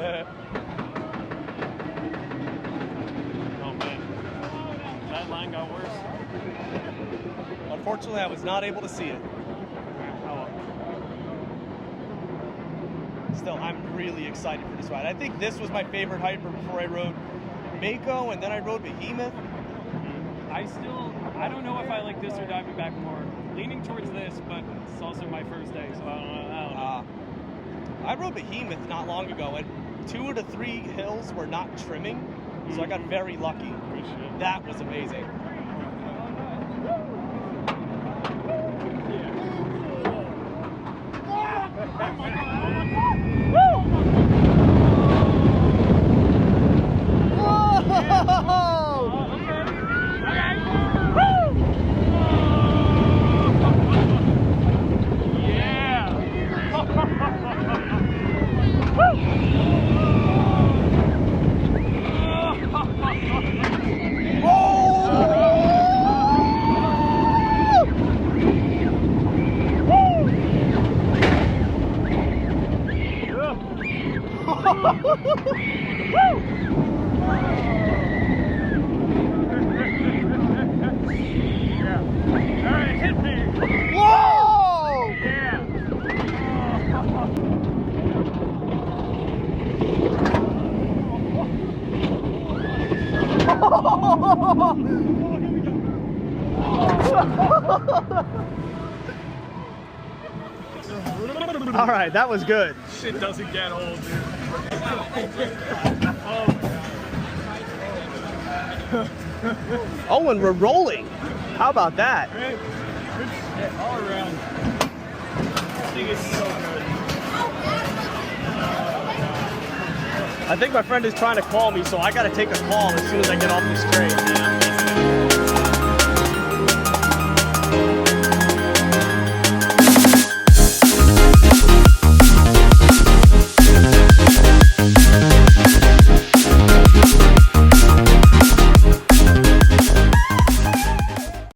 Oh man, that line got worse. Unfortunately, I was not able to see it. Still, I'm really excited for this ride. I think this was my favorite hyper before I rode Mako, and then I rode Behemoth. I don't know if I like this or Diamondback more. Leaning towards this, but it's also my first day, so I don't know. I rode Behemoth not long ago, and 2 of the 3 hills were not trimming, so I got very lucky. That was amazing. All right, that was good. Shit doesn't get old, dude. Oh, and we're rolling. How about that? Good shit all around. This thing is so good. I think my friend is trying to call me, so I got to take a call as soon as I get off this train. Yeah.